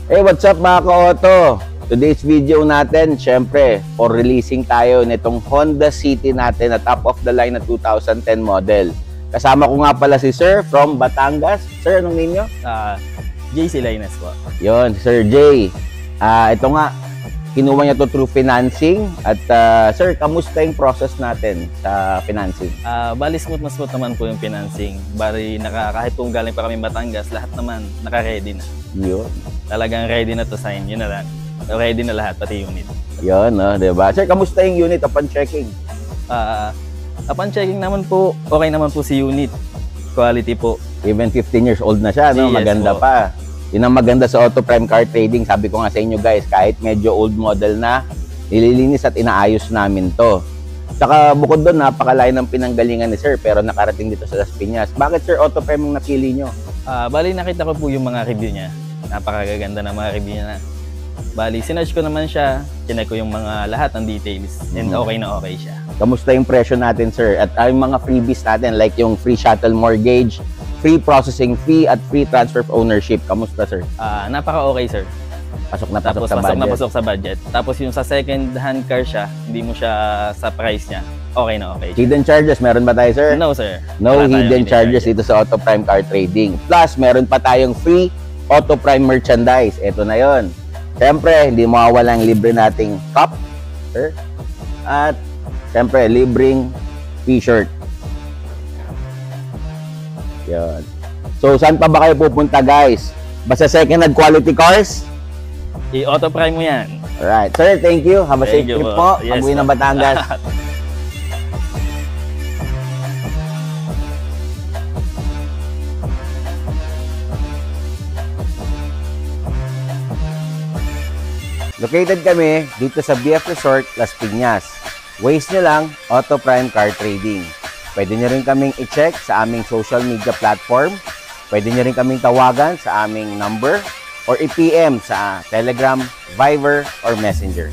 Hey, what's up mga ka-auto? Today's video natin, syempre, for releasing tayo nitong Honda City natin na top of the line na 2010 model. Kasama ko nga pala si Sir from Batangas. Sir, anong name nyo? JC Laines po. Yun, Sir Jay. Ito nga, kinuha niya to through financing. At Sir, kamusta yung process natin sa financing? Bali smooth na smooth naman po yung financing. Bali kahit kung galing pa kami Batangas, lahat naman naka-ready na. Yun. Talagang ready na to sign, yun na lang. Ready na lahat, pati unit. Yun, no? Diba? Sir, kamusta yung unit upon checking? Upon checking naman po, okay naman po si unit. Quality po. Even 15 years old na siya, no? Yes, Maganda po. pa. Yun ang maganda sa Auto Prime Car Trading. Sabi ko nga sa inyo guys, kahit medyo old model na, nililinis at inaayos namin to. Saka bukod doon, napakalayo ng pinanggalingan ni Sir, pero nakarating dito sa Las Piñas. Bakit Sir Auto Prime ang napili nyo? Bali nakita ko po yung mga review niya. Napakaganda ng mga review niya na. Bali, sinerge ko naman siya, chinek ko yung mga lahat ng details, and okay na okay siya. Kamusta yung presyo natin Sir? At yung mga freebies natin, like yung free shuttle mortgage, free processing fee, at free transfer of ownership. Kamusta Sir? Napaka-okay, sir. Pasok na pasok Tapos sa budget. pasok sa budget. Tapos yung sa second hand car siya, hindi mo siya sa price niya. Okay na okay. Hidden charges, meron ba tayo Sir? No, sir. No Wala tayong hidden charges dito sa Auto Prime Car Trading. Plus, meron pa tayong free Auto Prime merchandise. Ito na yon. Siyempre, hindi mawawala ang libre nating cup, sir. At, siyempre, libreng t-shirt. Yan. So, saan pa ba kayo pupunta, guys? Basta second-hand quality cars? I-auto prime mo yan. Alright. Sir, thank you. Have a safe Thank you trip po. po. Yes, Pag-uwi ng po. Batangas. Located kami dito sa BF Resort, Las Piñas. Waze nyo lang, Auto Prime Car Trading. Pwede nyo rin kaming i-check sa aming social media platform. Pwede nyo rin kaming tawagan sa aming number or i-PM sa Telegram, Viber, or Messenger.